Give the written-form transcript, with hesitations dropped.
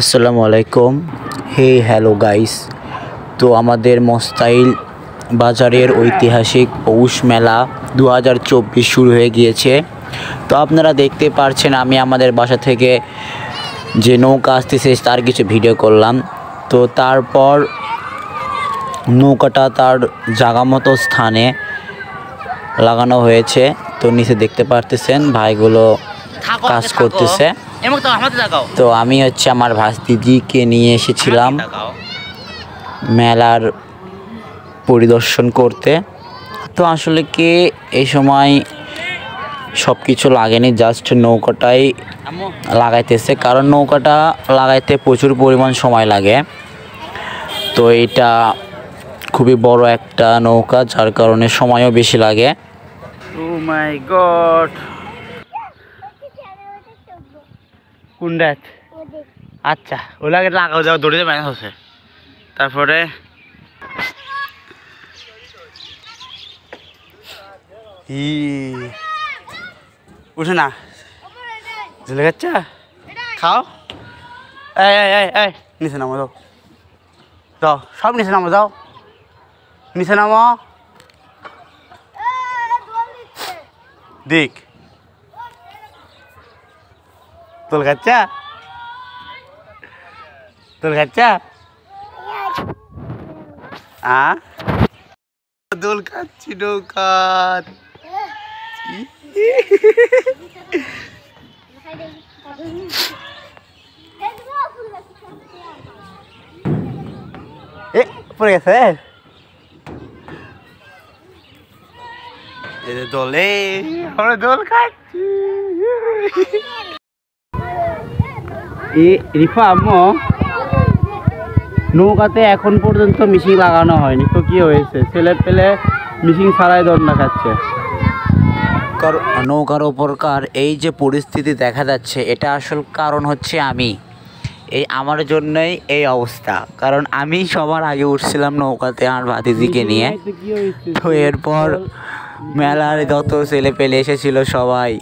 আসসালামু আলাইকুম। Hey hello guys. তো আমাদের মস্তাইল বাজারের ঐতিহাসিক পৌষ মেলা 2024 শুরু হয়ে গিয়েছে। তো আপনারা দেখতে পারছেন আমি আমাদের বাসা থেকে যে নৌকা আসতেছে তার কিছু ভিডিও করলাম। তো তারপর নৌকাটা তার জায়গা মতো স্থানে লাগানো হয়েছে। তো নিচে দেখতে পারতেছেন ভাইগুলো কাজ করতেছে। তো আমি আমার ভাস্তিদিকে নিয়ে এসেছিলাম মেলার পরিদর্শন করতে। তো আসলে কি এই সময় সব কিছু লাগেনি, জাস্ট নৌকাটাই লাগাইতেছে, কারণ নৌকাটা লাগাইতে প্রচুর পরিমাণ সময় লাগে। তো এটা খুবই বড় একটা নৌকা, যার কারণে সময়ও বেশি লাগে। ও মাই গড, কোনটা? আচ্ছা, ওলাকে লাগাও যাও, দড়িতে মাইনাস হচ্ছে। তারপরে উঠে না ঝুলে যাচ্ছে, খাও। এই এই এই এই নিচে নামো, যাও যাও, সব নিচে নামো, যাও নিচে নামো। দিক তোল খাচ্ছা, তোল খাচ্ছা, দোল খাচ্ছি নৌকার। এ পড়ে গেছে দোলে, আমরা দোল খাচ্ছি। রিফা আম্মু, নৌকাতে এখন পর্যন্ত মিশিং লাগানো হয়নি, তো কি হয়েছে? ছেলে পেলে মিশিং ছাড়াই দণ্ডা খাচ্ছে। নৌকার ওপরকার এই যে পরিস্থিতি দেখা যাচ্ছে, এটা আসল কারণ হচ্ছে আমি। আমার জন্যই এই অবস্থা, কারণ আমি সবার আগে উঠছিলাম নৌকাতে আমার ভাতিজিকে নিয়ে। তো এরপর মেলার যত ছেলে পেলে এসেছিল সবাই